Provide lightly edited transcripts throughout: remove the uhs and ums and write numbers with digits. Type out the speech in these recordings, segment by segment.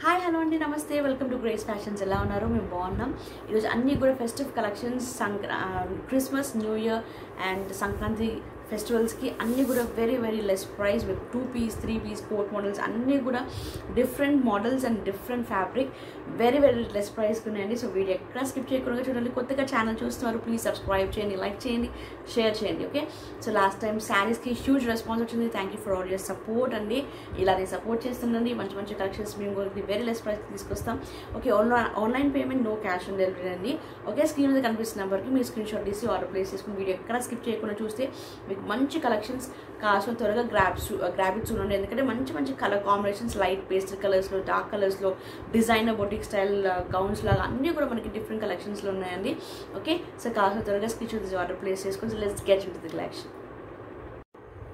Hi hello అండి నమస్తే welcome to grace fashions. ఎలా ఉన్నారు? మేము బాగున్నాం. ఈరోజు అన్నీ కూడా festive collections Christmas New Year and Sankranti ఫెస్టివల్స్కి అన్నీ కూడా very very less price with 2 piece 3 piece coat models అన్నీ కూడా different models and different fabric very very less ప్రైస్కి ఉన్నాయండి. సో వీడియో ఎక్కడ స్కిప్ చేయకుండా చూడండి. కొత్తగా ఛానల్ చూస్తున్నారు ప్లీజ్ సబ్స్క్రైబ్ చేయండి, లైక్ చేయండి, షేర్ చేయండి. ఓకే, సో లాస్ట్ టైం శారీస్కి హ్యూజ్ రెస్పాన్స్ వచ్చింది. Thank you for all your support అండి. ఇలానే సపోర్ట్ చేస్తుండండి. మంచి మంచి కలెక్షన్స్ మేము కూడా వెరీ లెస్ ప్రైస్కి తీసుకొస్తాం. Okay, online payment, no cash on delivery అండి. ఓకే, స్క్రీన్ మీద కనిపిస్తున్న నెంబర్కి మీరు స్క్రీన్ షాట్ తీసి ఆర్డర్ ప్లేస్ చేసుకుని వీడియో ఎక్కడ స్కిప్ చేయకుండా చూస్తే మీకు మంచి కలెక్షన్స్ కావాల్సిన త్వరగా గ్రాబ్ ఇట్ చూడండి. ఎందుకంటే మంచి మంచి కలర్ కాంబినేషన్స్, లైట్ పేస్టల్ కలర్స్లో, డార్క్ కలర్స్లో, డిజైనర్ బొటిక్ స్టైల్ గౌన్స్ లాగా అన్నీ కూడా మనకి డిఫరెంట్ కలెక్షన్స్లో ఉన్నాయండి. ఓకే, సో కావాల్సిన త్వరగా స్క్రీన్ షాట్ తీసి ఆర్డర్ ప్లేస్ చేసుకొని let's get into the collection.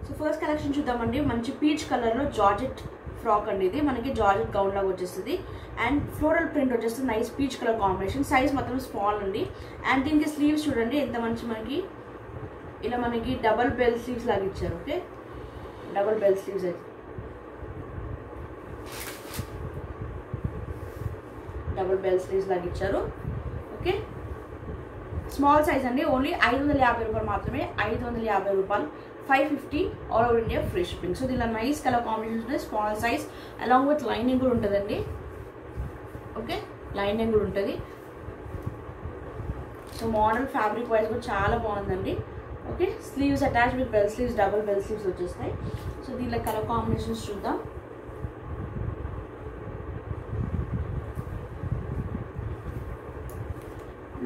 So first collection చూద్దామండి. మంచి పీచ్ కలర్లో జార్జెట్ ఫ్రాక్ అండి. ఇది మనకి జార్జెట్ గౌన్ లాగా వచ్చేస్తుంది అండ్ ఫ్లోరల్ ప్రింట్ వచ్చేస్తుంది. Nice peach colour combination. Size మాత్రం స్మాల్ అండి. అండ్ దీనికి స్లీవ్స్ చూడండి ఎంత మంచి మనకి ఇలా మనకి డబల్ బెల్ స్లీవ్స్ లాగా ఇచ్చారు. ఓకే, డబల్ బెల్ స్లీవ్స్ అయితే డబల్ బెల్ స్లీవ్స్ లాగా ఇచ్చారు. ఓకే, స్మాల్ సైజ్ అండి. ఓన్లీ 550 రూపాయలు మాత్రమే. 550 రూపాయలు, 550 all over India free shipping. So దీనిలో నైస్ కలర్ కాంబినేషన్స్ ఉన్నాయి. Small size along with lining కూడా ఉంటుందండి. ఓకే, లైనింగ్ కూడా ఉంటుంది. సో మోడల్ ఫ్యాబ్రిక్ వైజ్ కూడా చాలా బాగుందండి. Okay, sleeves attach with bell sleeves, double bell sleeves వచ్చేస్తాయి. సో దీనిలో కలర్ కాంబినేషన్స్ చూద్దాం.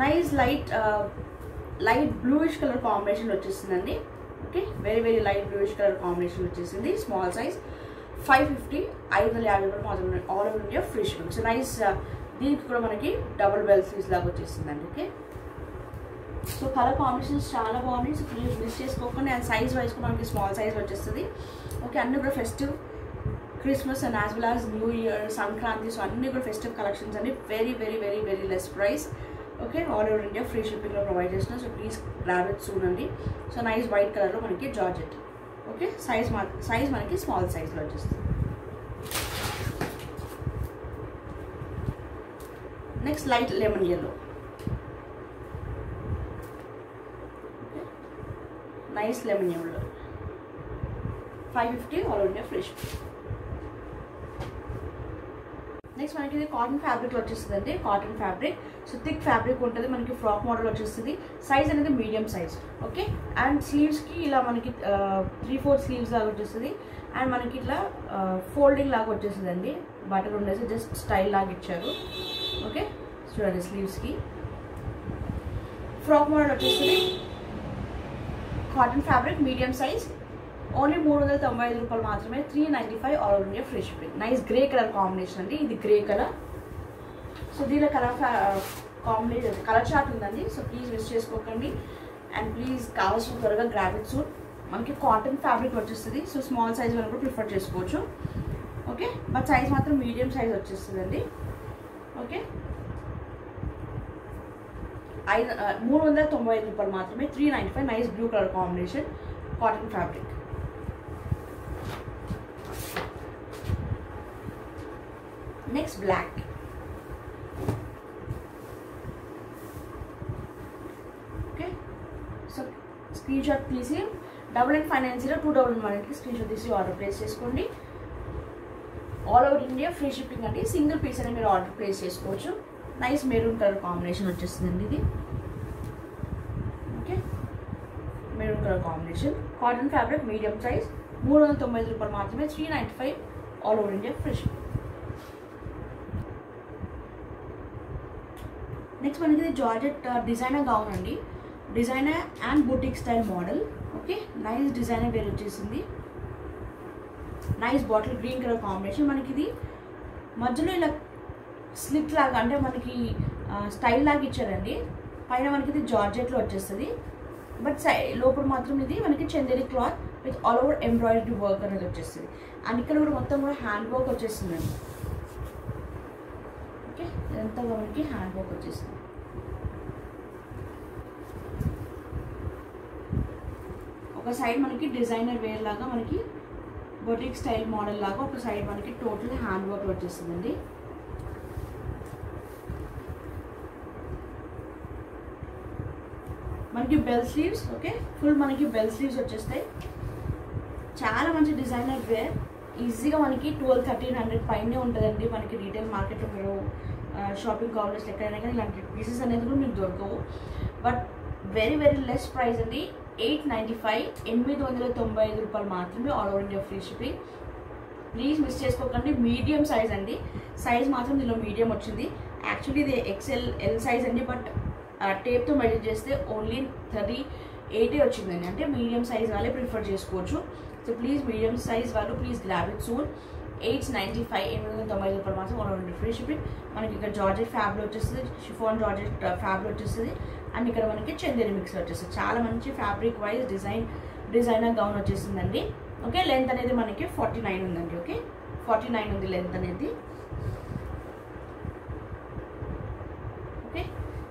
Nice light bluish colour combination వచ్చేసిందండి. Okay, very very light bluish colour combination వచ్చేసింది. స్మాల్ సైజ్ 550 రూపాయలు మాత్రమే. All over India free shipping. So nice. దీనికి కూడా మనకి డబుల్ బెల్ స్లీవ్స్ లాగా వచ్చేసిందండి. ఓకే, సో కలర్ కాంబినేషన్స్ చాలా బాగున్నాయి. సో ప్లీజ్ మిస్ చేసుకోకండి. అండ్ సైజ్ వైజ్ కూడా మనకి స్మాల్ సైజ్ వచ్చేస్తుంది. ఓకే, అన్నీ కూడా festive Christmas and as well as New Year, Sankranti, so అన్నీ కూడా ఫెస్టివ్ కలెక్షన్స్ అండి. Very very very very less price. Okay, all over India free షిప్పింగ్లో ప్రొవైడ్ చేస్తున్నాం. So please grab it soon అండి. So nice white కలర్లో మనకి georgette. Okay, size మనకి small సైజ్లో వచ్చేస్తుంది. Next light lemon yellow. Nice lemon yellow, 550 all over India free shipping. Next మనకి ఇది కాటన్ ఫ్యాబ్రిక్లో వచ్చేస్తుంది అండి. Cotton fabric, so thick fabric ఉంటుంది. మనకి ఫ్రాక్ మోడల్ వచ్చేస్తుంది. సైజ్ అనేది మీడియం సైజ్. ఓకే, అండ్ స్లీవ్స్కి ఇలా మనకి 3/4 స్లీవ్స్ లాగా వచ్చేస్తుంది. అండ్ మనకి ఇట్లా ఫోల్డింగ్ లాగా వచ్చేస్తుంది అండి. బటన్ ఉండేసి జస్ట్ స్టైల్ లాగా ఇచ్చారు. ఓకే, చూడండి స్లీవ్స్కి ఫ్రాక్ మోడల్ వచ్చేస్తుంది. Cotton fabric, medium size, only 395 రూపాయలు మాత్రమే. 395 all over India free shipping. Nice grey colour combination అండి. ఇది గ్రే కలర్. సో దీనిలో కలర్ చార్ట్ ఉందండి. సో ప్లీజ్ మిస్ చేసుకోకండి. అండ్ ప్లీజ్ కావాల్సిన త్వరగా గ్రాబ్ ఇట్ సూట్. మనకి కాటన్ ఫ్యాబ్రిక్ వచ్చేస్తుంది. సో స్మాల్ సైజ్ వరకు కూడా ప్రిఫర్ చేసుకోవచ్చు. ఓకే, బట్ సైజ్ మాత్రం మీడియం సైజ్ వచ్చేస్తుందండి. ఓకే, 395 రూపాయలు మాత్రమే. 395. Nice blue colour combination, cotton fabric. Next black. Okay, so screen shot తీసి 88590211కి స్క్రీన్ షాట్ తీసి ఆర్డర్ ప్లేస్ చేసుకోండి. All over India free shipping అండి. సింగిల్ పీస్ అని మీరు ఆర్డర్ ప్లేస్ చేసుకోవచ్చు. నైస్ మెరూన్ కలర్ కాంబినేషన్ వచ్చేస్తుందండి ఇది. ఓకే, maroon colour combination, cotton fabric, medium size, 395 రూపాయలు మాత్రమే. 395 all over India free shipping. Next మనకి ఇది జార్జెట్ డిజైనర్ గౌన్ అండి. Designer and boutique style model. Okay, nice designer wear వచ్చేసింది. Nice bottle green colour combination. మనకి ఇది మధ్యలో ఇలా స్లిట్ లాగా అంటే మనకి స్టైల్ లాగా ఇచ్చారండి. పైన మనకి ఇది జార్జెట్లో వచ్చేస్తుంది. బట్ లోపల మాత్రం ఇది మనకి Chanderi cloth with all over embroidery work అనేది వచ్చేస్తుంది. అండ్ ఇక్కడ కూడా మొత్తం కూడా హ్యాండ్ వర్క్ వచ్చేస్తుందండి. ఓకే, ఇదంతా మనకి హ్యాండ్ వర్క్ వచ్చేస్తుంది. ఒక సైడ్ మనకి డిజైనర్ వేర్ లాగా మనకి బొటిక్ స్టైల్ మోడల్ లాగా ఒక సైడ్ మనకి టోటల్ హ్యాండ్ వర్క్ వచ్చేస్తుందండి. మనకి బెల్ స్లీవ్స్. ఓకే, ఫుల్ మనకి బెల్ స్లీవ్స్ వచ్చేస్తాయి. చాలా మంచి డిజైనర్ వేర్. ఈజీగా మనకి 1200-1300 పైనే ఉంటుందండి. మనకి రీటైల్ మార్కెట్లో మీరు షాపింగ్ కాంప్లెక్స్ ఎక్కడైనా కానీ ఇలాంటి పీసెస్ అనేది కూడా మీకు దొరకవు. But very very less price అండి. 895 895 రూపాయలు మాత్రమే, all over India free shipping. Please miss చేసుకోకండి. మీడియం సైజ్ అండి. సైజ్ మాత్రం దీనిలో మీడియం వచ్చింది. యాక్చువల్లీ ఇది XL L సైజ్ అండి, బట్ టేప్తో మెజర్ చేస్తే ఓన్లీ 38 వచ్చిందండి. అంటే మీడియం సైజ్ వాళ్ళే ప్రిఫర్ చేసుకోవచ్చు. సో ప్లీజ్ మీడియం సైజ్ వాళ్ళు ప్లీజ్ గ్రాబ్ ఇట్ సూన్. 895 895 రూపాయలు మాత్రం, all over India free shipping. మనకి ఇక్కడ జార్జెట్ ఫ్యాబ్లో వచ్చేస్తుంది, షిఫాన్ జార్జెట్ ఫ్యాబ్లో వచ్చేస్తుంది, అండ్ ఇక్కడ మనకి చందేరి మిక్స్ వచ్చేస్తుంది. చాలా మంచి ఫ్యాబ్రిక్ వైజ్ డిజైనర్ గౌన్ వచ్చేసిందండి. ఓకే, లెంత్ అనేది మనకి 49 ఉందండి. ఓకే, 49 ఉంది లెంత్ అనేది. ఓకే,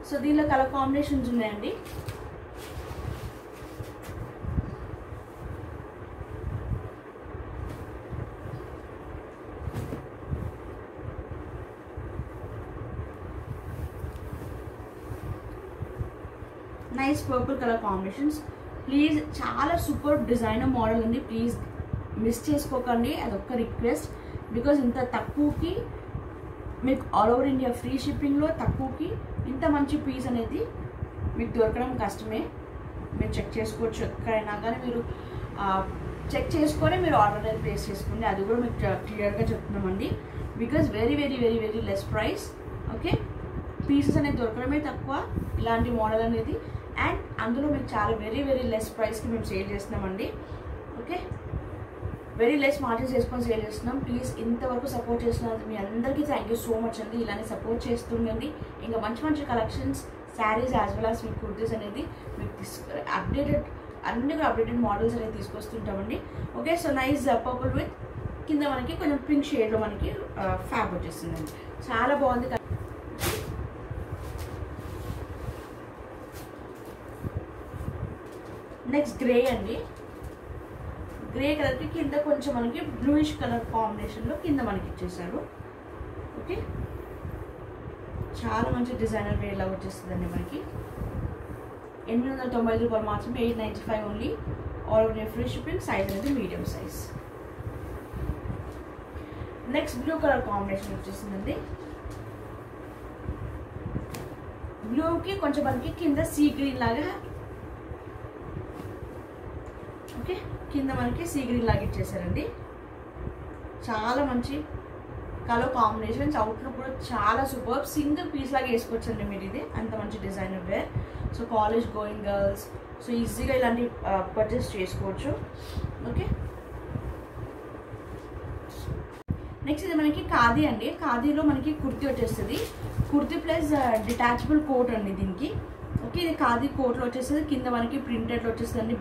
సో దీనిలో కలర్ కాంబినేషన్స్ ఉన్నాయండి. Nice purple colour combinations. Please చాలా సూపర్ డిజైనర్ మోడల్ ఉంది. ప్లీజ్ మిస్ చేసుకోకండి, అదొక్క రిక్వెస్ట్. బికాజ్ ఇంత తక్కువకి మీకు ఆల్ ఓవర్ ఇండియా ఫ్రీ షిప్పింగ్లో తక్కువకి ఇంత మంచి పీస్ అనేది మీకు దొరకడం కష్టమే. మీరు చెక్ చేసుకోవచ్చు ఎక్కడైనా కానీ. మీరు చెక్ చేసుకొని మీరు ఆర్డర్ అనేది ప్లేస్ చేసుకోండి. అది కూడా మీకు క్లియర్గా చెప్తున్నామండి. Because very very very very less price. Okay, pieces అనేది దొరకడమే తక్కువ ఇలాంటి మోడల్ అనేది. అండ్ అందులో మీకు చాలా వెరీ వెరీ లెస్ ప్రైస్కి మేము సేల్ చేస్తున్నామండి. ఓకే, వెరీ లెస్ మార్జిన్స్ వేసుకొని సేల్ చేస్తున్నాం. ప్లీజ్ ఇంతవరకు సపోర్ట్ చేస్తున్నారు మీ అందరికీ థ్యాంక్ యూ సో మచ్ అండి. ఇలానే సపోర్ట్ చేస్తుండండి. ఇంకా మంచి మంచి collections, saris as well as మీకు కుర్తీస్ అనేది మీకు అప్డేటెడ్ అన్ని కూడా అప్డేటెడ్ మోడల్స్ అనేది తీసుకొస్తుంటామండి. Okay, so nice purple with కింద మనకి కొంచెం పింక్ షేడ్లో మనకి ఫ్యాబ్ వచ్చేస్తుందండి. చాలా బాగుంది. నెక్స్ట్ గ్రే అండి. గ్రే కలర్కి కింద కొంచెం మనకి బ్లూయిష్ కలర్ కాంబినేషన్లో కింద మనకి ఇచ్చేసారు. ఓకే, చాలా మంచి డిజైనర్ వే ఇలా వచ్చేస్తుందండి. మనకి 895 రూపాయలు మాత్రమే, 895 only, all over India free shipping. Size అనేది medium size. Next blue colour combination వచ్చేసిందండి. బ్లూకి కొంచెం మనకి కింద సీ గ్రీన్ లాగా, ఓకే, కింద మనకి సీ గ్రీన్ లాగా ఇచ్చేసారండి. చాలా మంచి కలర్ కాంబినేషన్స్. అవుట్లుక్ కూడా చాలా సూపర్. సింగిల్ పీస్ లాగా వేసుకోవచ్చండి మీరు. ఇది అంత మంచి designer wear. So college going girls so ఈజీగా ఇలాంటి పర్చేస్ చేసుకోవచ్చు. ఓకే, నెక్స్ట్ ఇది మనకి ఖాదీ అండి. ఖాదీలో మనకి కుర్తీ వచ్చేస్తుంది. కుర్తీ ప్లస్ డిటాచబుల్ కోట్ అండి దీనికి. ఓకే, ఇది ఖాదీ కోట్లో వచ్చేస్తుంది. కింద మనకి ప్రింటెడ్లో వచ్చేస్తుంది.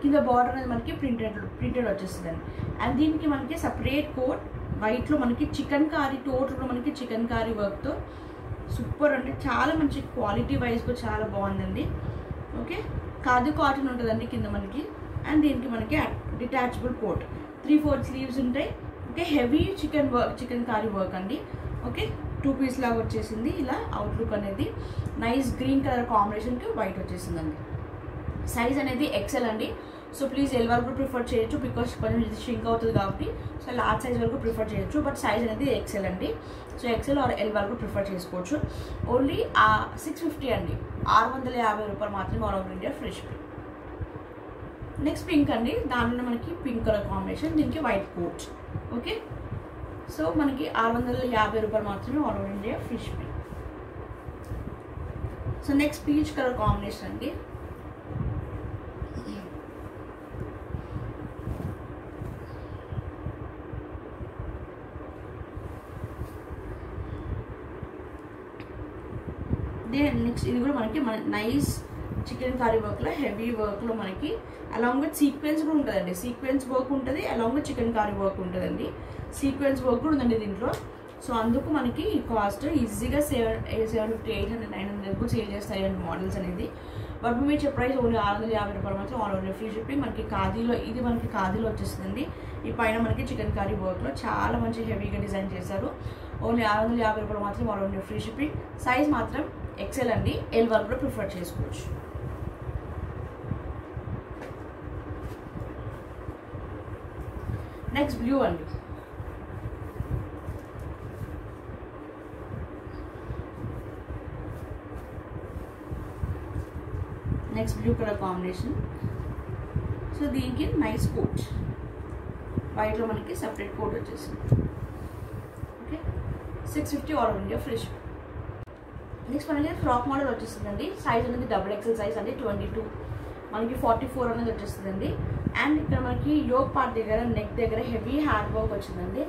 కింద బార్డర్ అనేది మనకి ప్రింటెడ్ వచ్చేస్తుందండి. అండ్ దీనికి మనకి సపరేట్ కోట్ వైట్లో మనకి చికెన్ కారీ, టోటల్ మనకి చికెన్ కారీ వర్క్తో సూపర్ అంటే చాలా మంచి క్వాలిటీ వైజ్గా చాలా బాగుందండి. ఓకే, ఖాదీ కాటన్ ఉంటుందండి కింద మనకి. అండ్ దీనికి మనకి డిటాచబుల్ కోట్, 3/4 స్లీవ్స్ ఉంటాయి. Okay, heavy chikankari work అండి. ఓకే, 2 పీస్ లాగా వచ్చేసింది. ఇలా అవుట్లుక్ అనేది నైస్ గ్రీన్ కలర్ కాంబినేషన్కి వైట్ వచ్చేసిందండి. సైజ్ అనేది XL అండి. సో ప్లీజ్ L వరకు ప్రిఫర్ చేయొచ్చు, బికాస్ కొంచెం ఇది షింక్ అవుతుంది కాబట్టి. సో లార్జ్ సైజ్ వరకు ప్రిఫర్ చేయొచ్చు, బట్ సైజ్ అనేది XL అండి. సో XL ఆర్ L వరకు ప్రిఫర్ చేసుకోవచ్చు. ఓన్లీ 650 అండి, 650 రూపాయలు మాత్రమే, all over India free shipping. Next pink అండి. దాంట్లో మనకి పింక్ కలర్ కాంబినేషన్, దీనికి వైట్ కోట్. ఓకే, సో మనకి 650 రూపాయలు మాత్రమే, all over India free shipping. So next peach colour combination అండి. నెక్స్ట్ ఇది కూడా మనకి నైస్ చికెన్ కర్రీ వర్క్లో హెవీ వర్క్లో మనకి అలాంగ్ విత్ సీక్వెన్స్ కూడా ఉంటుందండి. సీక్వెన్స్ వర్క్ ఉంటుంది, along with chicken curry work ఉంటుందండి. సీక్వెన్స్ వర్క్ కూడా ఉందండి దీంట్లో. సో అందుకు మనకి ఈ కాస్ట్ ఈజీగా 750, 800, 900 కూడా సేల్ చేస్తాయి అండి మోడల్స్ అనేది. బట్ మీ ప్రైస్ ఓన్లీ 650 రూపాయలు మాత్రం, ఆల్ ఓవర్ ఫ్రీ షిప్పింగ్. మనకి ఖాదీలో ఇది మనకి ఖాదీలో వచ్చేస్తుందండి. ఈ పైన మనకి చికెన్ కర్రీ వర్క్లో చాలా మంచి హెవీగా డిజైన్ చేశారు. ఓన్లీ 650 రూపాయలు మాత్రం, all over free shipping. Size మాత్రం ఎక్సెల్ అండి, ఎల్ వరకు కూడా ప్రిఫర్ చేసుకోవచ్చు. నెక్స్ట్ బ్లూ అండి. Next blue colour combination. So దీనికి నైస్ కోట్, వైట్లో మనకి సపరేట్ కోట్ వచ్చేసింది. Okay, 650 all over India free shipping. Next మనకి ఫ్రాక్ మోడల్ వచ్చేస్తుందండి. సైజ్ అనేది XXL సైజ్ అండి, 22 మనకి 44 అనేది వచ్చేస్తుందండి. అండ్ ఇక్కడ మనకి యోక్ పార్ట్ దగ్గర నెక్ దగ్గర హెవీ హ్యాండ్ వర్క్ వచ్చిందండి.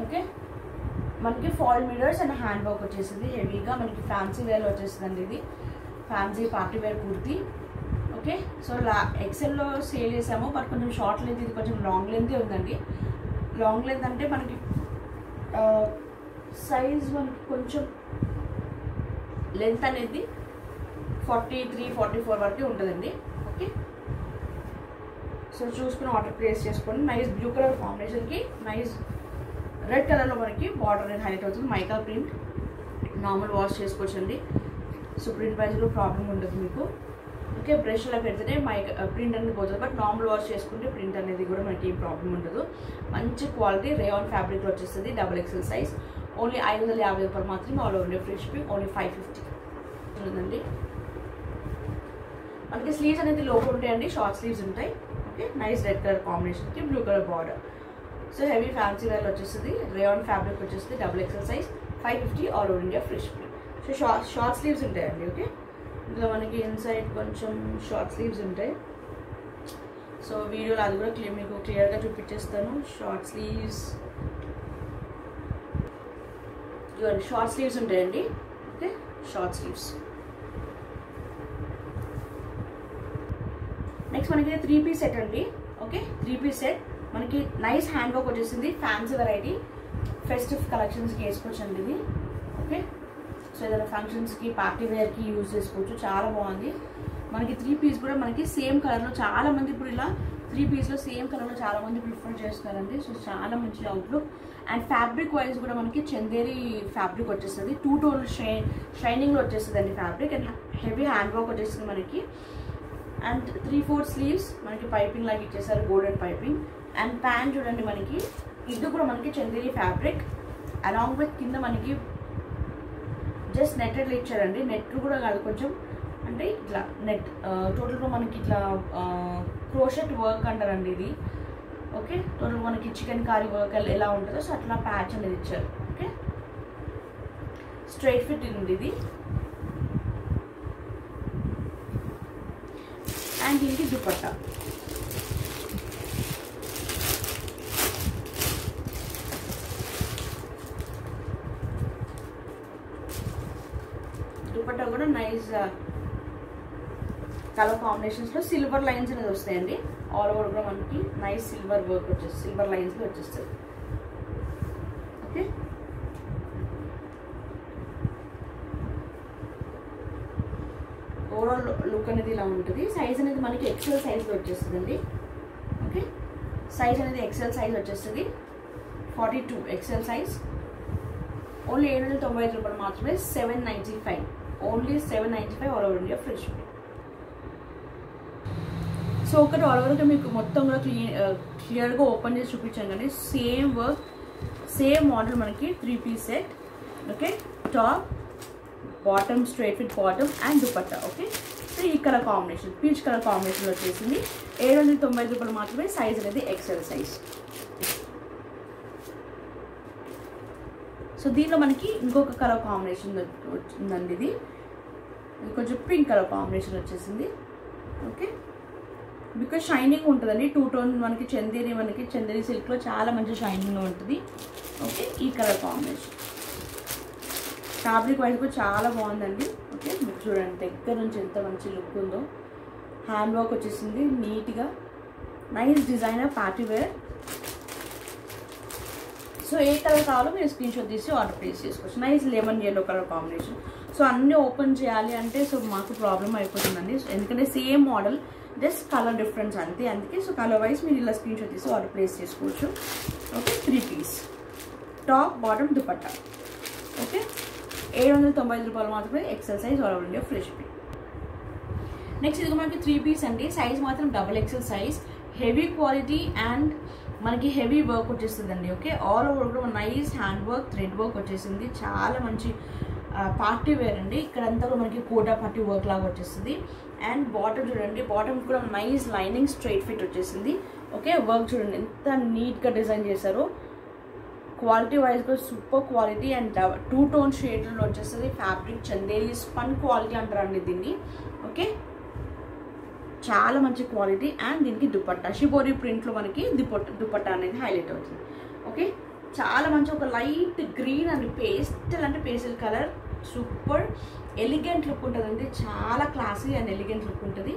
ఓకే, మనకి fall mirrors and hand work వచ్చేసింది హెవీగా. మనకి ఫ్యాన్సీ వేర్లో వచ్చేస్తుందండి, ఇది fancy party wear kurti. Okay, so ఎక్సెల్లో సేల్ చేసాము, బట్ కొంచెం షార్ట్ లెంత్, ఇది కొంచెం లాంగ్ లెంత్ ఉందండి. లాంగ్ లెంత్ అంటే మనకి సైజ్ మనకి కొంచెం లెంత్ అనేది 43-44 వరకు ఉంటుందండి. ఓకే, సో చూసుకుని ఆర్డర్ ప్లేస్ చేసుకోండి. నైస్ బ్లూ కలర్ కాంబినేషన్కి నైస్ రెడ్ కలర్లో మనకి బార్డర్ అనేది హైలైట్ అవుతుంది. మైకా ప్రింట్, నార్మల్ వాష్ చేసుకోవచ్చండి. సో ప్రింట్ వైజ్లో ప్రాబ్లం ఉండదు మీకు. ఓకే, బ్రష్లో పెడితేనే ప్రింట్ అనేది పోతుంది, బట్ నార్మల్ వాష్ చేసుకుంటే ప్రింట్ అనేది కూడా మనకి ఏం ప్రాబ్లం ఉండదు. మంచి క్వాలిటీ రేయాన్ ఫ్యాబ్రిక్లో వచ్చేస్తుంది. XXL సైజ్, ఓన్లీ 550 రూపాయలు మాత్రమే. All over India free shipping, only 550 ఉంటుందండి. మనకి స్లీవ్స్ అనేది లోపల ఉంటాయండి, షార్ట్ స్లీవ్స్ ఉంటాయి. ఓకే, నైస్ రెడ్ కలర్ కాంబినేషన్కి blue colour border. So heavy fancy వేర్లో వచ్చేస్తుంది. రేయాన్ ఫ్యాబ్రిక్ వచ్చేస్తుంది. XXL size, 550 all over India free shipping. So short sleeves ఉంటాయండి. ఓకే, ఇందులో మనకి ఇన్సైడ్ కొంచెం షార్ట్ స్లీవ్స్ ఉంటాయి. సో వీడియోలో అది కూడా మీకు క్లియర్గా చూపించేస్తాను. షార్ట్ స్లీవ్స్ ఉంటాయండి. Okay, short sleeves. నెక్స్ట్ మనకి 3 పీస్ సెట్ అండి. ఓకే, 3 పీస్ సెట్ మనకి నైస్ హ్యాండ్ వర్క్ వచ్చేసింది. ఫ్యాన్సీ వెరైటీ ఫెస్టివ్ కలెక్షన్స్కి వేసుకోవచ్చండి ఇది. ఓకే, సో ఏదైనా ఫంక్షన్స్కి పార్టీ వేర్కి యూజ్ చేసుకోవచ్చు. చాలా బాగుంది. మనకి 3 పీస్ కూడా మనకి సేమ్ కలర్లో, చాలామంది ఇప్పుడు ఇలా 3 పీస్లో సేమ్ కలర్లో చాలామంది ప్రిఫర్ చేస్తారండి. సో చాలా మంచి అవుట్లుక్. అండ్ ఫ్యాబ్రిక్ వైజ్ కూడా మనకి చందేరి ఫ్యాబ్రిక్ వచ్చేస్తుంది. 2 టోన్ షైనింగ్లో వచ్చేస్తుంది అండి fabric. And heavy hand work వచ్చేస్తుంది మనకి. అండ్ 3/4 స్లీవ్స్ మనకి పైపింగ్ లాగా ఇచ్చేసారు, గోల్డెన్ పైపింగ్. అండ్ ప్యాంట్ చూడండి, మనకి ఇది కూడా మనకి చందేరి ఫ్యాబ్రిక్. అలాంగ్ విత్ కింద మనకి జస్ట్ నెట్టెడ్లు ఇచ్చారండి. నెట్ కూడా కాదు, కొంచెం అంటే ఇట్లా నెట్ టోటల్గా మనకి ఇట్లా క్రోషెట్ వర్క్ అంటారండి ఇది. ఓకే, టోటల్ మనకి చికెన్ కారీ వర్క్ ఎలా ఉంటుందో సో అట్లా ప్యాచ్ అనేది ఇచ్చారు. ఓకే, స్ట్రైట్ ఫిట్ ఉంది ఇది. అండ్ దీనికి దుపట్టా. దుపట్టా కూడా నైస్ కలర్ కాంబినేషన్స్లో సిల్వర్ లైన్స్ అనేది వస్తాయండి. ఆల్ ఓవర్ కూడా మనకి నైస్ సిల్వర్ వర్క్ వచ్చేస్తుంది, సిల్వర్ లైన్స్లో వచ్చేస్తుంది. ఓకే, ఓవరాల్ లుక్ అనేది ఇలా ఉంటుంది. సైజ్ అనేది మనకి XL సైజ్లో వచ్చేస్తుందండి. ఓకే, సైజ్ అనేది XL సైజ్ వచ్చేస్తుంది. 42 XL సైజ్, ఓన్లీ 795 రూపాయలు మాత్రమే. 795, only 795 all over India free shipping. So ఒకటి ఆల్ ఓవర్గా మీకు మొత్తం కూడా క్లియర్గా ఓపెన్ చేసి చూపించాను కానీ సేమ్ వర్క్, సేమ్ మోడల్ మనకి 3 piece set. Okay, top, bottom, straight fit bottom and dupatta. Okay, so ఈ కలర్ కాంబినేషన్ పీచ్ కలర్ కాంబినేషన్లో వచ్చేసింది. 795 రూపాయలు మాత్రమే. సైజ్ అనేది XL సైజ్. సో దీనిలో మనకి ఇంకొక కలర్ కాంబినేషన్ వచ్చిందండి. ఇది కొంచెం పింక్ కలర్ కాంబినేషన్ వచ్చేసింది. ఓకే, బికాజ్ షైనింగ్ ఉంటుందండి. 2 టోన్ మనకి చందేరి సిల్క్లో చాలా మంచి షైనింగ్లో ఉంటుంది. ఓకే, ఈ కలర్ కాంబినేషన్ ఫ్యాబ్రిక్ వైజ్ కూడా చాలా బాగుందండి. ఓకే, మీరు చూడండి దగ్గర నుంచి ఎంత మంచి లుక్ ఉందో. హ్యాండ్ వర్క్ వచ్చేసింది నీట్గా. Nice designer party wear. So ఏ కలర్ కావాలో మీరు స్క్రీన్ షాట్ తీసి ఆర్డర్ ప్లేస్ చేసుకోవచ్చు. Nice lemon yellow colour combination. So అన్నీ ఓపెన్ చేయాలి అంటే సో మాకు ప్రాబ్లం అయిపోతుందండి. ఎందుకంటే same model, just colour difference అంతే. అందుకే సో కలర్ వైజ్ మీరు ఇలా స్క్రీన్ షాట్ తీసి ఆర్డర్ ప్లేస్ చేసుకోవచ్చు. Okay, 3 piece top, bottom, dupatta. Okay, 795 రూపాయలు మాత్రమే XL size all over India free shipping. Next ఇది మనకి 3 పీస్ అండి. సైజ్ మాత్రం XXL size, heavy quality and మనకి హెవీ వర్క్ వచ్చేస్తుందండి. ఓకే, ఆల్ ఓవర్ కూడా nice hand work, thread work వచ్చేసింది. చాలా మంచి పార్టీ వేర్ అండి. ఇక్కడంతా కూడా మనకి కోటా పార్టీ వర్క్ లాగా వచ్చేస్తుంది. అండ్ బాటమ్ చూడండి, బాటమ్ కూడా నైస్ లైనింగ్ స్ట్రైట్ ఫిట్ వచ్చేసింది. ఓకే, వర్క్ చూడండి ఎంత నీట్గా డిజైన్ చేశారు. క్వాలిటీ వైజ్ కూడా సూపర్ క్వాలిటీ అండ్ 2 టోన్ షేడ్లో వచ్చేస్తుంది. ఫ్యాబ్రిక్ చందేరి స్పన్ క్వాలిటీ అంటారండి దీన్ని. ఓకే, చాలా మంచి క్వాలిటీ. అండ్ దీనికి దుపట్టా షిబోరి ప్రింట్లో మనకి దుపట్టా అనేది హైలైట్ అవుతుంది. ఓకే, చాలా మంచి ఒక light green and pastel colour, super elegant look ఉంటుందండి. చాలా క్లాసీ అండ్ ఎలిగెంట్ లుక్ ఉంటుంది.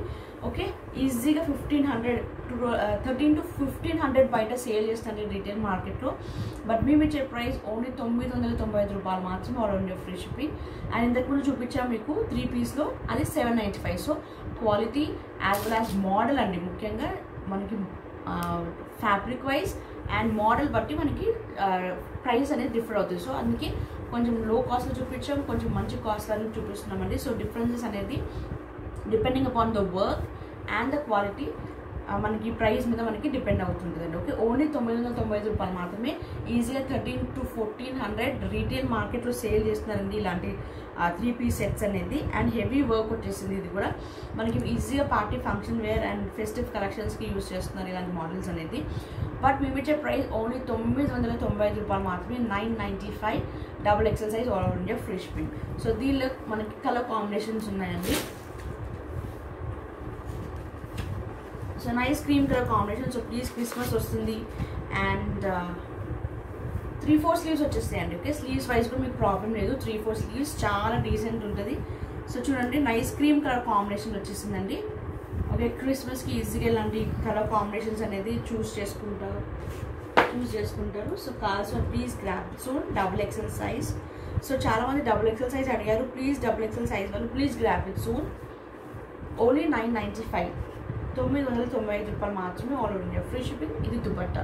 ఓకే, ఈజీగా 13 to 1500 బయట సేల్ చేస్తుంది రీటైల్ మార్కెట్లో. బట్ మేము ఇచ్చే ప్రైస్ ఓన్లీ 995 రూపాయలు మాత్రమే all over India free shipping. And ఇంతకు ముందు చూపించాము మీకు 3 పీస్లో, అది 795. So quality as well as model అండి. ముఖ్యంగా మనకి ఫ్యాబ్రిక్ వైజ్ అండ్ మోడల్ బట్టి మనకి ప్రైస్ అనేది డిఫర్ అవుతుంది. సో అందుకే కొంచెం లో కాస్ట్లో చూపించాం, కొంచెం మంచి కాస్ట్ అనేది చూపిస్తున్నామండి. సో డిఫరెన్సెస్ అనేది depending upon the work and the quality మనకి ప్రైస్ మీద మనకి డిపెండ్ అవుతుంటుందండి. ఓకే, ఓన్లీ 995 రూపాయలు మాత్రమే ఈజీగా 13 to 1400 రీటైల్ మార్కెట్లో సేల్ చేస్తున్నారండి ఇలాంటి 3 పీస్ సెట్స్ అనేది. అండ్ హెవీ వర్క్ వచ్చేసింది. ఇది కూడా మనకి ఈజీగా party function wear and festive కలెక్షన్స్కి యూజ్ చేస్తున్నారు ఇలాంటి మోడల్స్ అనేది. బట్ మేము ఇచ్చే ప్రైస్ ఓన్లీ 995 రూపాయలు మాత్రమే, 995 XXL size all over India free shipping. So దీనిలో మనకి కలర్ కాంబినేషన్స్ ఉన్నాయండి. So nice cream colour combination. So please Christmas వస్తుంది అండ్ 3/4 స్లీవ్స్ వచ్చేస్తాయండి. ఓకే, స్లీవ్స్ వైజ్ కూడా మీకు ప్రాబ్లం లేదు. 3/4 స్లీవ్స్ చాలా డీసెంట్ ఉంటుంది. సో చూడండి నైస్ క్రీమ్ కలర్ కాంబినేషన్ వచ్చేసిందండి. ఓకే, క్రిస్మస్కి ఈజీగా ఇలాంటి కలర్ కాంబినేషన్స్ అనేది చూస్ చేసుకుంటారు. So calls please grab soon XXL size. So చాలామంది XXL సైజ్ అడిగారు. ప్లీజ్ XXL సైజ్ వాళ్ళు please grab it soon. Only 995 995 రూపాయలు మాత్రమే all over India free shipping. ఇది దుపట్టా.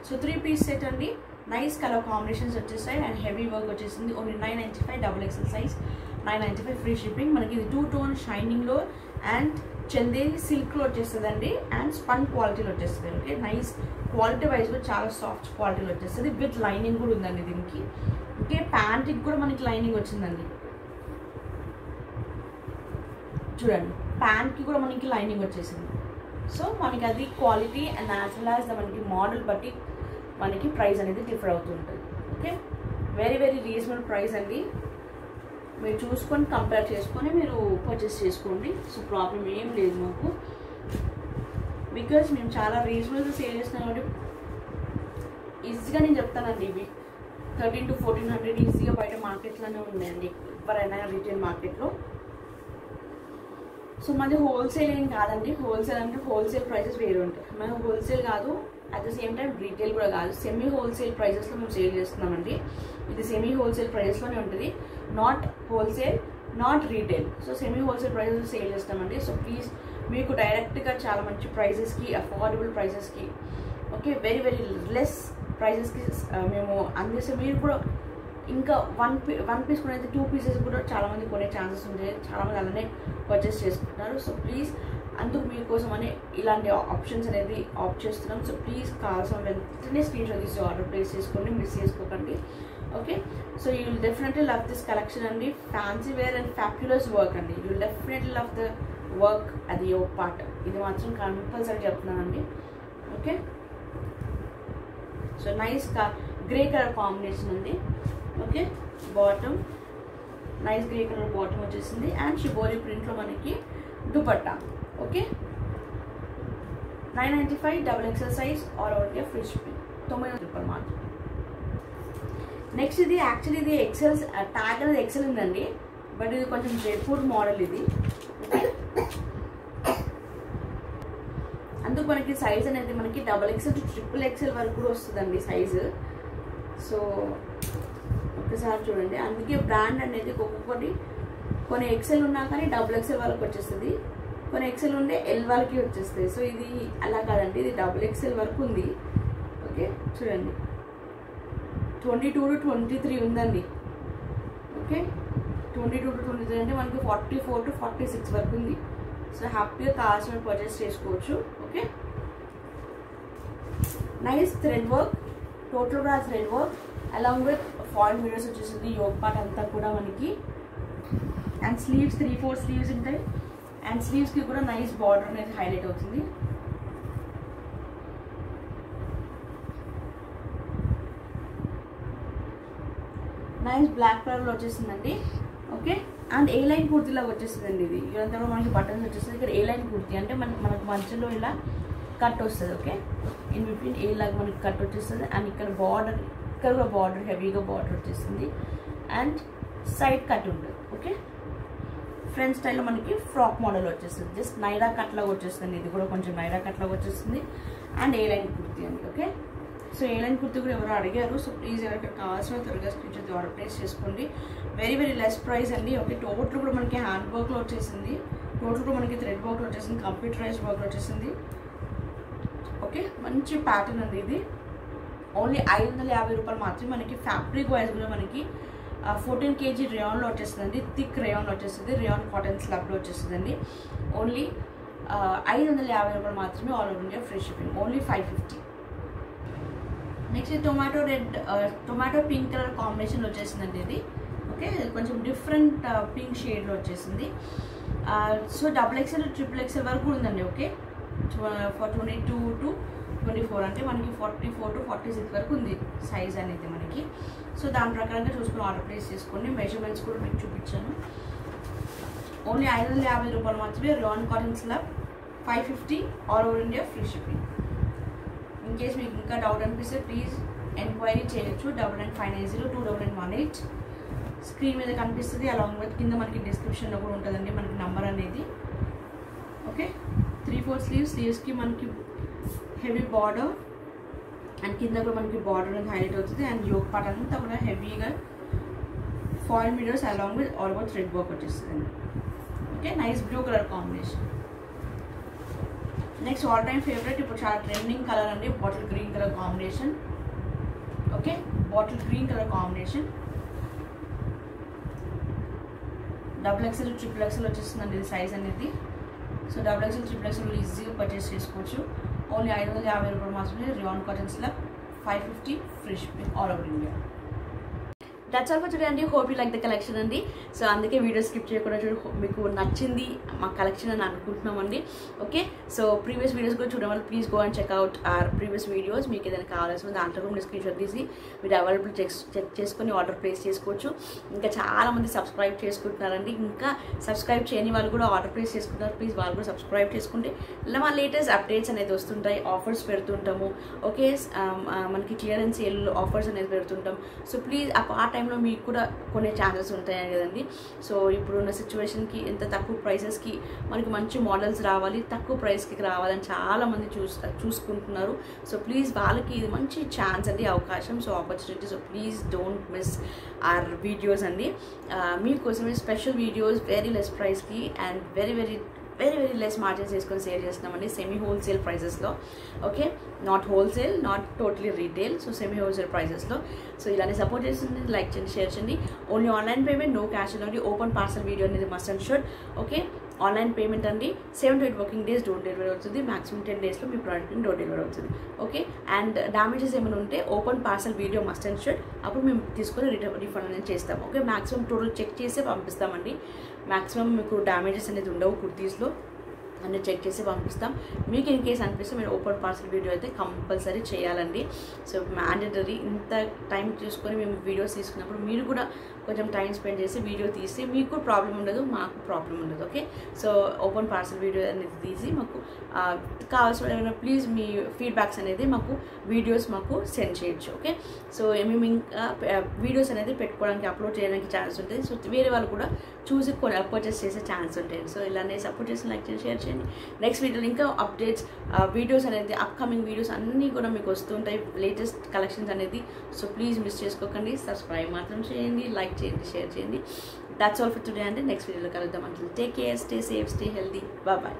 సో 3 పీస్ సెట్ అండి. నైస్ కలర్ కాంబినేషన్స్ వచ్చేస్తాయి అండ్ హెవీ వర్క్ వచ్చేసింది. Only 995 XXL size, 995 free shipping. మనకి ఇది 2 టోన్ షైనింగ్లో అండ్ చందేరి సిల్క్లో వచ్చేస్తుందండి అండ్ స్పన్ క్వాలిటీలో వచ్చేస్తుంది. ఓకే, నైస్ క్వాలిటీ వైజ్ కూడా చాలా సాఫ్ట్ క్వాలిటీలో వచ్చేస్తుంది. విత్ లైనింగ్ కూడా ఉందండి దీనికి. ఓకే, ప్యాంట్కి కూడా మనకి లైనింగ్ వచ్చిందండి. చూడండి ప్యాంట్కి కూడా మనకి లైనింగ్ వచ్చేసింది. సో మనకి అది quality and as well as మనకి మోడల్ బట్టి మనకి ప్రైస్ అనేది డిఫర్ అవుతుంటుంది. Okay, very very reasonable price అండి. మీరు చూసుకొని కంపేర్ చేసుకొని మీరు పర్చేస్ చేసుకోండి. సో ప్రాబ్లం ఏం లేదు మాకు, బికాజ్ మేము చాలా రీజనబుల్గా సేల్ చేస్తున్నాం కాబట్టి ఈజీగా నేను చెప్తానండి. ఇవి 13 to 1400 ఈజీగా బయట మార్కెట్లోనే ఉన్నాయండి ఎవరైనా రీటైల్ మార్కెట్లో. సో మాది హోల్సేల్ ఏం కాదండి. హోల్సేల్ అంటే హోల్సేల్ ప్రైసెస్ వేరే ఉంటాయి. మేము హోల్సేల్ కాదు, at the same time retail కూడా కాదు. సెమీ హోల్సేల్ ప్రైజెస్లో మేము సేల్ చేస్తున్నామండి. ఇది సెమీ హోల్సేల్ ప్రైజెస్లోనే ఉంటుంది, not wholesale not retail. So semi wholesale prices sale చేస్తామండి. సో ప్లీజ్ మీకు డైరెక్ట్గా చాలా మంచి ప్రైజెస్కి, అఫోర్డబుల్ ప్రైజెస్కి, ఓకే వెరీ వెరీ లెస్ ప్రైజెస్కి మేము అందిస్తే మీరు కూడా ఇంకా వన్ పీస్ కూడా అయితే 2 పీసెస్ కూడా చాలామంది కొనే ఛాన్సెస్ ఉంటాయి. చాలామంది అలానే పర్చేస్ చేసుకుంటున్నారు. సో ప్లీజ్ అందుకు మీకోసం అని ఇలాంటి ఆప్షన్స్ అనేది ఆప్ట్ చేస్తున్నాం. సో ప్లీజ్ కావాల్సిన వెంటనే స్క్రీన్ షాట్ తీసి ఆర్డర్ ప్లేస్ చేసుకోండి, మిస్ చేసుకోకండి. Okay, so you will definitely love this collection అండి. Fancy wear and fabulous work అండి. You will definitely love the work, అది యువర్ పార్ట్. ఇది మాత్రం కంపల్సరీ చెప్తున్నానండి. Okay, so nice grey colour combination ఉంది. Okay, bottom nice grey colour bottom వచ్చేసింది and shibori ప్రింట్లో మనకి dupatta. Okay, 995 XXL size all over India free shipping, 900 రూపాయలు మాత్రం. నెక్స్ట్ ఇది యాక్చువల్లీ ఇది ఎక్సెల్ ట్యాగ్ అనేది ఎక్సెల్ ఉందండి, బట్ ఇది కొంచెం జైపూర్ మోడల్ ఇది. అందుకు మనకి సైజ్ అనేది మనకి XXL to XXL వరకు కూడా వస్తుందండి సైజు. సో ఒకసారి చూడండి, అందుకే బ్రాండ్ అనేది ఒక్కొక్కటి కొన్ని ఎక్సెల్ ఉన్నా కానీ XXL వరకు వచ్చేస్తుంది, కొన్ని ఎక్సెల్ ఉండే ఎల్ వరకు వచ్చేస్తాయి. సో ఇది అలా కాదండి, ఇది XXL వరకు ఉంది. ఓకే చూడండి, 22 to 23 ఉందండి. ఓకే 22 to 23 అంటే మనకి 44 to 46 వరకు ఉంది. సో హ్యాపీగా కావాల్సిన పర్చేస్ చేసుకోవచ్చు. Okay, nice thread work, total కూడా thread work along with foil mirrors వచ్చేసింది. యోగ్ పార్ట్ అంతా కూడా మనకి, అండ్ స్లీవ్స్ 3-4 స్లీవ్స్ ఉంటాయి. అండ్ స్లీవ్స్కి కూడా నైస్ బార్డర్ అనేది హైలైట్ అవుతుంది. నైస్ బ్లాక్ కలర్లో వచ్చేసిందండి. ఓకే, అండ్ ఏ లైన్ కుర్తీలాగా వచ్చేస్తుందండి. ఇది ఇదంతా కూడా మనకి బటన్స్ వచ్చేస్తుంది. ఇక్కడ ఏ లైన్ కుర్తీ అంటే మనకు మధ్యలో ఇలా కట్ వస్తుంది. ఓకే, ఇన్ బిట్వీన్ ఏ లాగా మనకి కట్ వచ్చేస్తుంది. అండ్ ఇక్కడ బార్డర్, ఇక్కడ కూడా బార్డర్ హెవీగా బార్డర్ వచ్చేస్తుంది. అండ్ సైడ్ కట్ ఉంటుంది. ఓకే, ఫ్రంట్ స్టైల్లో మనకి ఫ్రాక్ మోడల్ వచ్చేస్తుంది. జస్ట్ నైరా కట్ లాగా వచ్చేస్తుంది. ఇది కూడా కొంచెం నైరా కట్ లాగా వచ్చేస్తుంది. అండ్ ఏ లైన్ కుర్తీ అండి. ఓకే, సో ఏ లైన్ కుర్తీ కూడా ఎవరు అడిగారు. సో ప్లీజ్ ఎవరికి కావాల్సిన త్వరగా స్క్రీన్ షాట్ ఆర్డర్ ప్లేస్ చేసుకోండి. వెరీ వెరీ లెస్ ప్రైస్ అండి. ఓకే, టోటల్ కూడా మనకి హ్యాండ్ వర్క్లో వచ్చేసింది. టోటల్ కూడా మనకి థ్రెడ్ వర్క్లో వచ్చేసింది. కంప్యూటరైజ్డ్ వర్క్లో వచ్చేసింది. ఓకే, మంచి ప్యాటర్న్ అండి. ఇది ఓన్లీ 550 రూపాయలు మాత్రమే. మనకి ఫ్యాబ్రిక్ వైజ్ కూడా మనకి 14 kg రేయాన్లో వచ్చేస్తుందండి. థిక్ రేయాన్లో వచ్చేస్తుంది. రేయాన్ కాటన్ స్లబ్లో వచ్చేస్తుందండి. ఓన్లీ 550 రూపాయలు మాత్రమే. All over India free shipping. Only 550. Next tomato red, tomato pink colour combination వచ్చేసిందండి ఇది. ఓకే, కొంచెం డిఫరెంట్ పింక్ షేడ్లో వచ్చేసింది. సో XXL, XXL వరకు ఉందండి. ఓకే, ఫర్ 22 to 24 అంటే మనకి 44 to 46 వరకు ఉంది సైజ్ అనేది మనకి. సో దాని ప్రకారంగా చూసుకుని ఆర్డర్ ప్లేస్ చేసుకోండి. మెజర్మెంట్స్ కూడా మీకు చూపించాను. ఓన్లీ 550 రూపాయలు మాత్రమే. Rayon cotton slub 550. All over India free shipping. In case మీకు ఇంకా డౌట్ అనిపిస్తే ప్లీజ్ ఎంక్వైరీ చేయొచ్చు. 9959029918 స్క్రీన్ మీద కనిపిస్తుంది. అలాంగ్ విత్ కింద మనకి డిస్క్రిప్షన్లో కూడా ఉంటుందండి మనకి నంబర్ అనేది. ఓకే, 3-4 స్లీవ్స్కి మనకి హెవీ బార్డర్ అండ్ కింద కూడా మనకి బార్డర్ అనేది హైలైట్ అవుతుంది. అండ్ యోగ్ పార్ట్ అంతా కూడా హెవీగా foil mirrors along with all over thread work వచ్చేస్తుంది. Okay, nice blue colour combination. Next all time favourite, ఇప్పుడు చాలా ట్రెండింగ్ కలర్ అండి. Bottle green colour combination. Okay, bottle green colour combination. XXL, XXL వచ్చేస్తుందండి ఇది size అనేది. So XXL, XXL ఈజీగా purchase చేసుకోవచ్చు. Only 550 రూపాయలు మాత్రమే. Rayon cotton slub 550 free shipping all over India. That's all for today అండి. Hope you like the collection అండి. So అందుకే వీడియో స్కిప్ చేయకుండా మీకు నచ్చింది మా కలెక్షన్ అని అనుకుంటున్నామండి. ఓకే, సో ప్రీవియస్ వీడియోస్ కూడా చూడడం వల్ల please go and check out our previous videos. మీకు ఏదైనా కావాల్సిన దాంట్లో కూడా మీరు స్క్రీన్ షాట్ తీసి మీరు అవైలబుల్ చెక్ చేసుకొని ఆర్డర్ ప్లేస్ చేసుకోవచ్చు. ఇంకా చాలామంది సబ్స్క్రైబ్ చేసుకుంటున్నారండి. ఇంకా సబ్స్క్రైబ్ చేయని వాళ్ళు కూడా ఆర్డర్ ప్లేస్ చేసుకుంటున్నారు. ప్లీజ్ వాళ్ళు కూడా సబ్స్క్రైబ్ చేసుకుంటే ఇలా మా లేటెస్ట్ అప్డేట్స్ అనేది వస్తుంటాయి. ఆఫర్స్ పెడుతుంటాము. ఓకే, మనకి క్లియరెన్స్ సేల్ ఆఫర్స్ అనేది పెడుతుంటాం. సో ప్లీజ్ ఆ టైంలో మీకు కూడా కొనే ఛాన్సెస్ ఉంటాయి కదండి. సో ఇప్పుడున్న సిచ్యువేషన్కి ఎంత తక్కువ ప్రైసెస్కి మనకి మంచి మోడల్స్ రావాలి, తక్కువ ప్రైస్కి రావాలని చాలామంది చూసుకుంటున్నారు. సో ప్లీజ్ వాళ్ళకి ఇది మంచి ఛాన్స్ అండి, అవకాశం. So opportunity. So please don't miss our videos అండి. మీకోసమే స్పెషల్ వీడియోస్ వెరీ లెస్ ప్రైస్కి and very very less margins వేసుకొని సేల్ చేస్తున్నామండి. సెమీ హోల్సేల్ ప్రైసెస్లో. Okay, not wholesale, not totally retail. So semi wholesale ప్రైసెస్లో. సో ఇలానే సపోర్ట్ చేస్తుంది. Like చేయండి, షేర్ చేయండి. Only online payment, no cash అండి. ఓపెన్ పార్సల్ వీడియో అనేది must and should. Okay, online payment అండి. 7 to 8 working days door delivery అవుతుంది. Maximum 10 డేస్లో మీ ప్రోడక్ట్ని డోర్ డెలివరీ అవుతుంది. ఓకే, అండ్ డ్యామేజెస్ ఏమైనా ఉంటే open parcel video must and should. అప్పుడు మేము తీసుకొని రిఫండ్ అనేది చేస్తాం. ఓకే, మాక్సిమం టోటల్ చెక్ చేసి పంపిస్తామండి. మాక్సిమం మీకు డ్యామేజెస్ అనేది ఉండవు. కుర్తీస్లో అన్నీ చెక్ చేసి పంపిస్తాం. మీకు ఇన్ కేస్ అనిపిస్తే మీరు ఓపెన్ పార్సల్ వీడియో అయితే కంపల్సరీ చేయాలండి. So mandatory. ఇంత టైం చూసుకొని మేము వీడియోస్ తీసుకున్నప్పుడు మీరు కూడా కొంచెం టైం స్పెండ్ చేసి వీడియో తీసి మీకు ప్రాబ్లం ఉండదు, మాకు ప్రాబ్లం ఉండదు. Okay, so open parcel video అనేది తీసి మాకు కావాల్సిన ఏమైనా ప్లీజ్ మీ ఫీడ్బ్యాక్స్ అనేది మాకు వీడియోస్ మాకు సెండ్ చేయొచ్చు. ఓకే, సో మేము ఇంకా వీడియోస్ అనేది పెట్టుకోవడానికి అప్లోడ్ చేయడానికి ఛాన్స్ ఉంటుంది. సో వేరే వాళ్ళు కూడా చూసి పర్చేస్ చేసే ఛాన్స్ ఉంటుంది. సో ఇలానే సపోర్ట్ చేసి లైక్ చేసి షేర్ చేయండి. నెక్స్ట్ వీడియోలో ఇంకా అప్డేట్స్ వీడియోస్ అనేది అప్కమింగ్ వీడియోస్ అన్నీ కూడా మీకు వస్తుంటాయి. లేటెస్ట్ కలెక్షన్స్ అనేది. సో ప్లీజ్ మిస్ చేసుకోకండి. సబ్స్క్రైబ్ మాత్రం చేయండి, లైక్ చేయండి, షేర్ చేయండి. దట్స్ ఆల్ ఫర్ టుడే అండి. నెక్స్ట్ వీడియోలో కలుద్దాం. అంటే take care, stay safe, stay healthy. Bye.